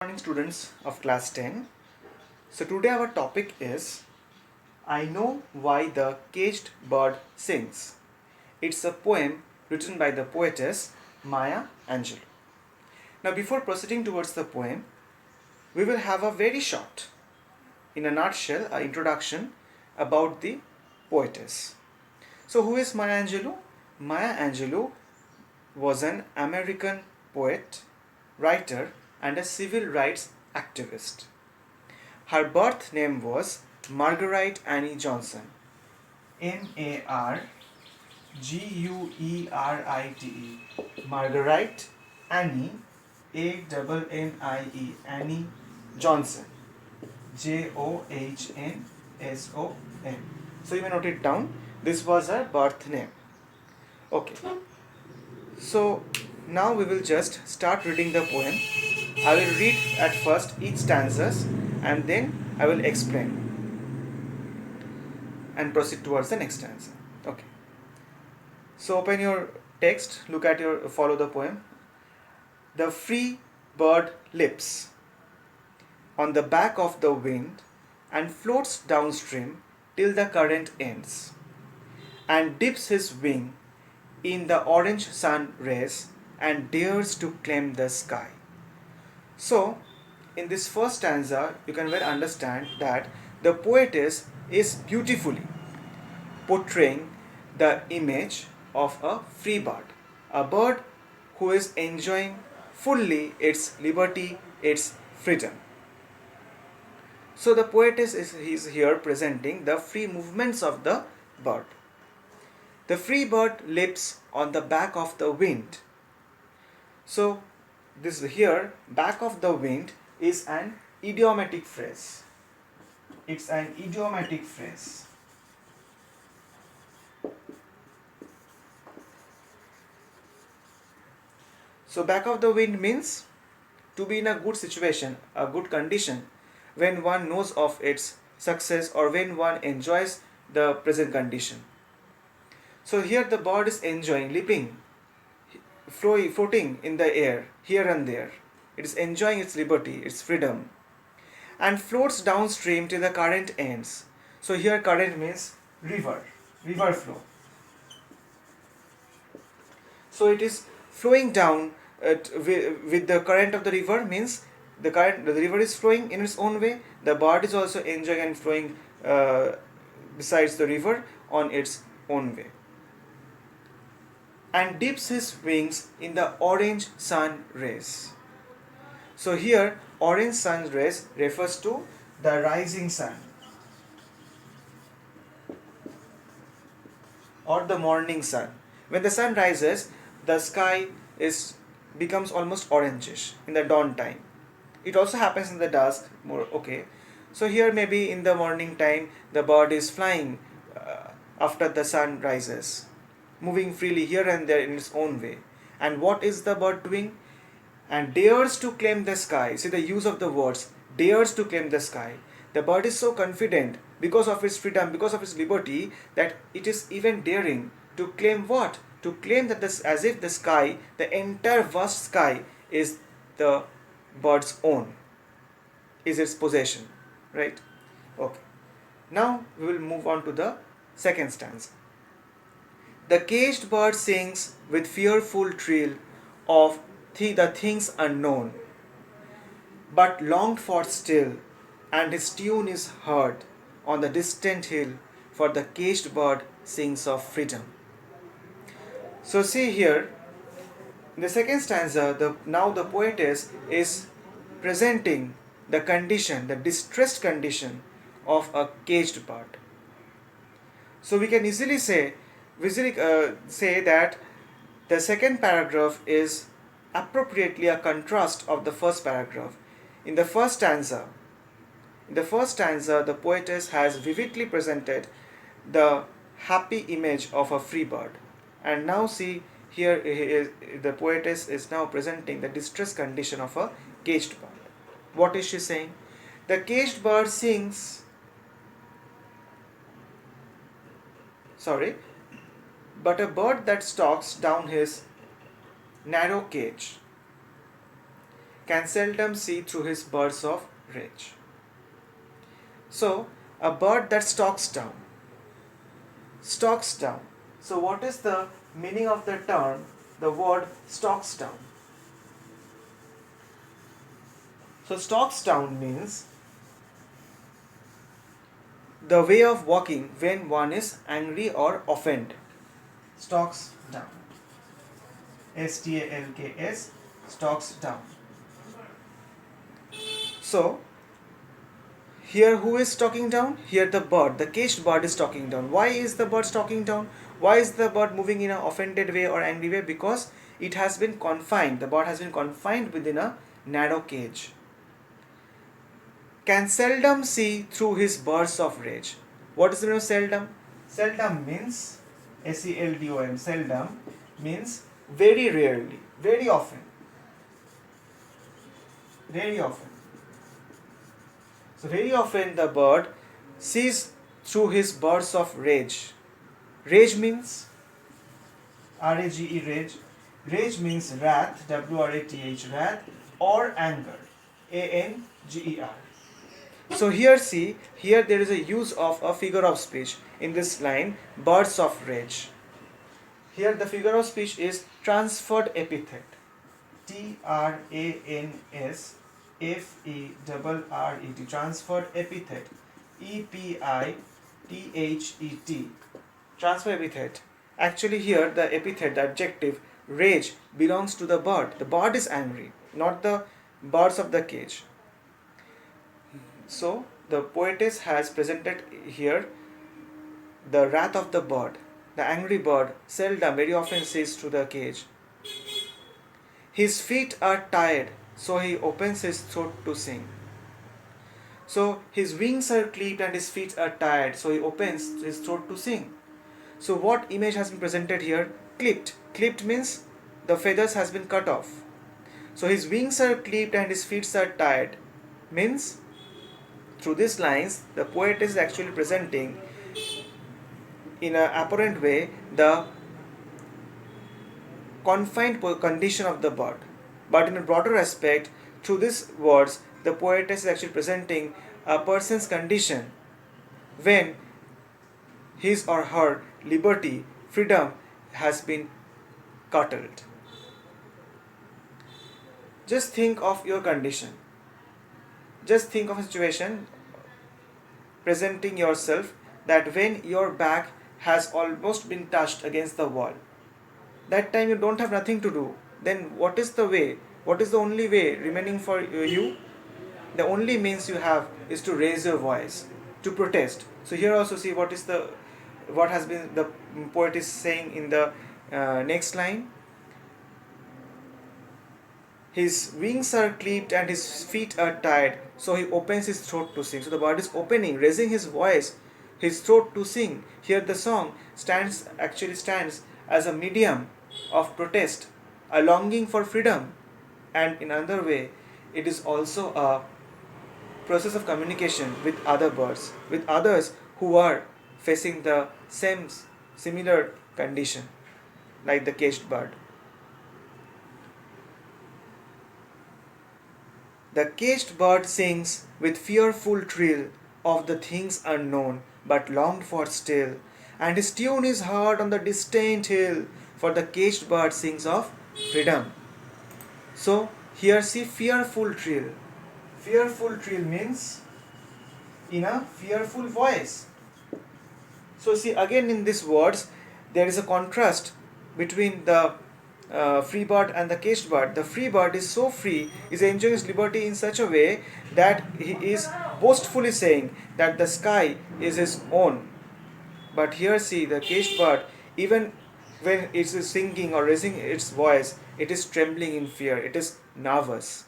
Morning, students of class 10. So today our topic is I Know Why the Caged Bird Sings. It's a poem written by the poetess Maya Angelou. Now before proceeding towards the poem, we will have a very short, in a nutshell, an introduction about the poetess. So who is Maya Angelou? Maya Angelou was an American poet, writer and a civil rights activist. Her birth name was Marguerite Annie Johnson. Marguerite. Marguerite Annie Annie Annie Johnson. Johnsson. So you may note it down. This was her birth name. Okay. So now we will just start reading the poem. I will read at first each stanzas and then I will explain and proceed towards the next stanza. Okay. So open your text, follow the poem. The free bird lips on the back of the wind and floats downstream till the current ends, and dips his wing in the orange sun rays and dares to claim the sky. So, in this first stanza, you can well understand that the poetess is beautifully portraying the image of a free bird, a bird who is enjoying fully its liberty, its freedom. So the poetess is here presenting the free movements of the bird. The free bird lips on the back of the wind. So this here, back of the wind, is an idiomatic phrase. It's an idiomatic phrase. So back of the wind means to be in a good situation, a good condition, when one knows of its success or when one enjoys the present condition. So here the bird is enjoying, leaping, floating in the air, here and there. It is enjoying its liberty, its freedom, and floats downstream till the current ends. So here current means river flow. So it is flowing down with the current of the river, means the river is flowing in its own way. The bird is also enjoying and flowing besides the river on its own way, and dips his wings in the orange sun rays. So here orange sun rays refers to the rising sun or the morning sun. When the sun rises, the sky becomes almost orangish in the dawn time. It also happens in the dusk more. Okay, so here maybe in the morning time the bird is flying after the sun rises, moving freely here and there in its own way. And what is the bird doing? And dares to claim the sky. See the use of the words, dares to claim the sky. The bird is so confident because of its freedom, because of its liberty, that it is even daring to claim what? To claim that as if the sky, the entire vast sky, is the bird's own, is its possession, right? Okay. Now we will move on to the second stanza. The caged bird sings with fearful trill of the things unknown, but longed for still, and his tune is heard on the distant hill, for the caged bird sings of freedom. So see here, in the second stanza, now the poetess is presenting the condition, the distressed condition of a caged bird. So we can easily say that the second paragraph is appropriately a contrast of the first paragraph. In the first stanza, the poetess has vividly presented the happy image of a free bird. And now see here, the poetess is now presenting the distressed condition of a caged bird. What is she saying? The caged bird sings, but a bird that stalks down his narrow cage can seldom see through his bursts of rage. So, a bird that stalks down. Stalks down. So, what is the meaning of the term, the word stalks down? So, stalks down means the way of walking when one is angry or offended. Stalks down. STALKS, stalks down. So, here who is stalking down? Here the bird, the caged bird is stalking down. Why is the bird stalking down? Why is the bird moving in an offended way or angry way? Because it has been confined, the bird has been confined within a narrow cage. Can seldom see through his bursts of rage. What is the meaning of seldom? Seldom means, SELDOM, seldom means very rarely, very often. Very often. So very often the bird sees through his bursts of rage. Rage means RAGE, rage. Rage means wrath, WRATH, wrath, or anger, ANGER. So here see, here there is a use of a figure of speech in this line, bursts of rage. Here the figure of speech is transferred epithet, TRANSFERRET, transferred epithet, EPITHET, transfer epithet. Actually here the epithet, the adjective rage belongs to the bird. The bird is angry, not the birds of the cage. So the poetess has presented here the wrath of the bird. The angry bird seldom, very often sees through the cage. His feet are tired, so he opens his throat to sing. So his wings are clipped and his feet are tired, so he opens his throat to sing. So what image has been presented here? Clipped. Clipped means the feathers has been cut off. So his wings are clipped and his feet are tired. Means through these lines the poet is actually presenting in an apparent way the confined condition of the bird. But in a broader aspect, through these words, the poetess is actually presenting a person's condition when his or her liberty, freedom has been curtailed. Just think of your condition. Just think of a situation presenting yourself that when your back has almost been touched against the wall, that time you don't have nothing to do. Then what is the way? What is the only way remaining for you? The only means you have is to raise your voice, to protest. So here also see what has been the poet is saying in the next line. His wings are clipped and his feet are tired, so he opens his throat to sing. So the bird is opening, raising his voice, his throat to sing. Here the song stands as a medium of protest, a longing for freedom, and in another way, it is also a process of communication with other birds, with others who are facing the similar condition, like the caged bird. The caged bird sings with fearful trill of the things unknown, but longed for still, and his tune is heard on the distant hill, for the caged bird sings of freedom. So here see fearful trill. Fearful trill means in a fearful voice. So see again in these words there is a contrast between the free bird and the caged bird. The free bird is so free, is enjoying his liberty in such a way that he is boastfully saying that the sky is his own. But here see the caged bird, even when it is singing or raising its voice, it is trembling in fear, it is nervous.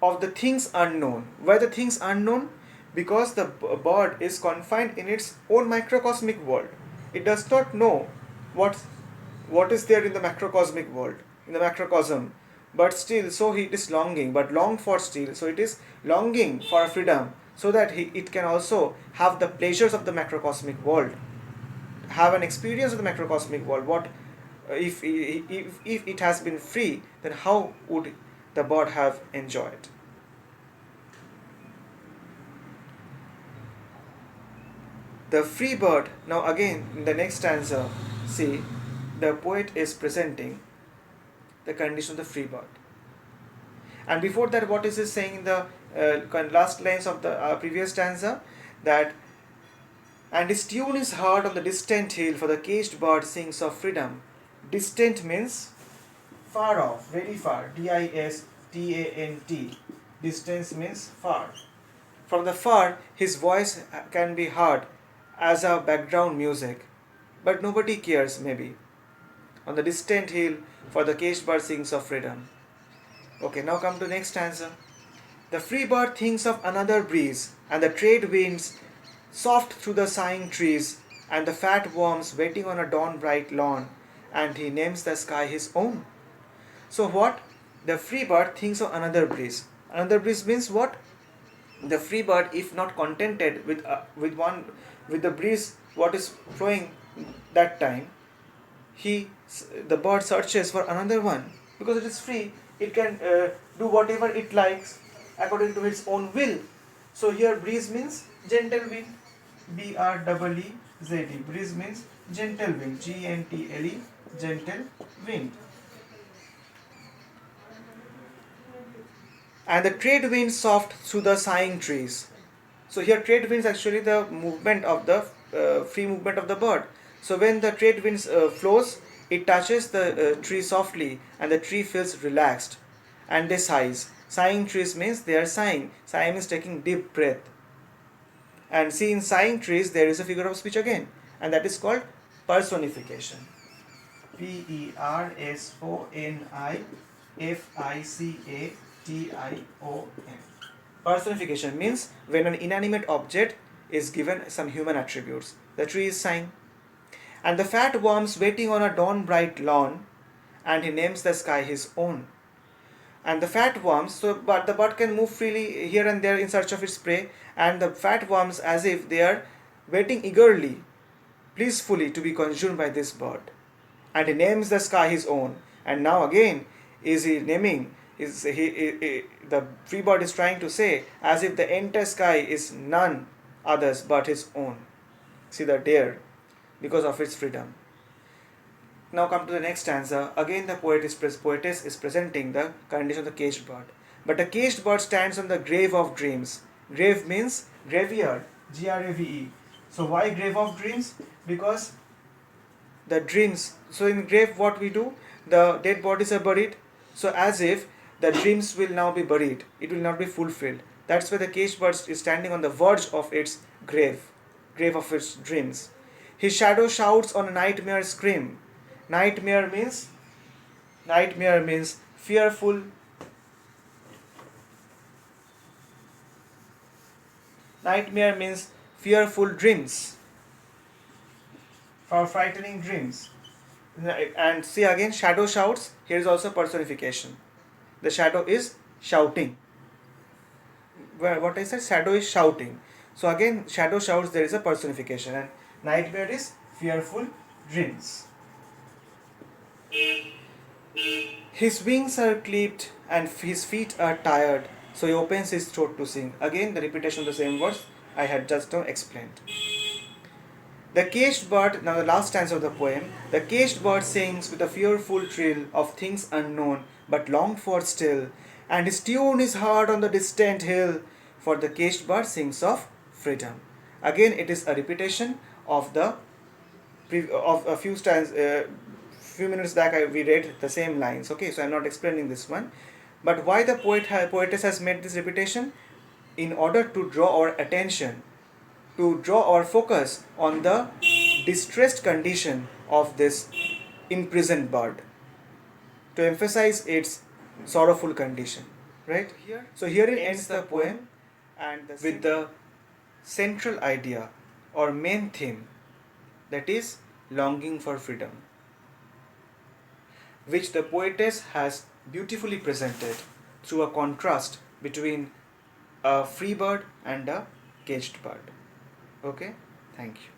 Of the things unknown. Why the things unknown? Because the bird is confined in its own microcosmic world. It does not know what is there in the macrocosmic world, in the macrocosm. But still, so it is longing, but longed for still. So it is longing for freedom, so that it can also have the pleasures of the macrocosmic world, have an experience of the macrocosmic world, what if it has been free, then how would the bird have enjoyed? The free bird, now again in the next stanza, see, the poet is presenting the condition of the free bird. And before that, what is he saying in the last lines of the previous stanza? That, and his tune is heard on the distant hill, for the caged bird sings of freedom. Distant means far off, very far. Distant. Distance means far. From the far, his voice can be heard as a background music, but nobody cares, maybe. On the distant hill, for the caged bird sings of freedom. Okay, now come to next stanza. The free bird thinks of another breeze, and the trade winds soft through the sighing trees, and the fat worms waiting on a dawn bright lawn, and he names the sky his own. So what? The free bird thinks of another breeze. Another breeze means what? The free bird, if not contented with the breeze what is flowing that time, the bird searches for another one, because it is free. It can do whatever it likes according to its own will. So here breeze means gentle wind. BREEZD. Breeze means gentle wind. GNTLE. Gentle wind. And the trade winds soft through the sighing trees. So here trade winds actually the movement of the free movement of the bird. So when the trade winds flows, it touches the tree softly, and the tree feels relaxed, and they sighs. Sighing trees means they are sighing. Sighing means taking deep breath. And see, in sighing trees there is a figure of speech again, and that is called personification. PERSONIFICATION. Personification means when an inanimate object is given some human attributes. The tree is sighing, and the fat worms waiting on a dawn bright lawn, and he names the sky his own. And the fat worms, but the bird can move freely here and there in search of its prey, and the fat worms, as if they are waiting eagerly, peacefully to be consumed by this bird. And he names the sky his own. And now again, is he naming? The free bird is trying to say, as if the entire sky is none others but his own. See the dare, because of its freedom. Now come to the next stanza. Again the poetess is presenting the condition of the caged bird. But the caged bird stands on the grave of dreams. Grave means graveyard. GRAVE. So why grave of dreams? Because the dreams. So in grave what we do? The dead bodies are buried. So as if the dreams will now be buried. It will not be fulfilled. That's why the caged bird is standing on the verge of its grave of its dreams. His shadow shouts on a nightmare scream. Nightmare means fearful. Nightmare means fearful dreams, or frightening dreams. And see again, shadow shouts. Here is also personification. The shadow is shouting. What I said, shadow is shouting. So again, shadow shouts, there is a personification, and nightmare is fearful dreams. His wings are clipped and his feet are tired, so he opens his throat to sing. Again, the repetition of the same words I had just now explained. The caged bird, now the last stanza of the poem, the caged bird sings with a fearful trill of things unknown but longed for still, and his tune is heard on the distant hill, for the caged bird sings of freedom. Again, it is a repetition of a few stanzas. Few minutes back we read the same lines. Okay, so I'm not explaining this one. But why the poetess has made this repetition? In order to draw our attention, to draw our focus on the distressed condition of this imprisoned bird, to emphasize its sorrowful condition. Right here. So here it ends the poem, and with the central idea or main theme, that is longing for freedom, which the poetess has beautifully presented through a contrast between a free bird and a caged bird. Okay, thank you.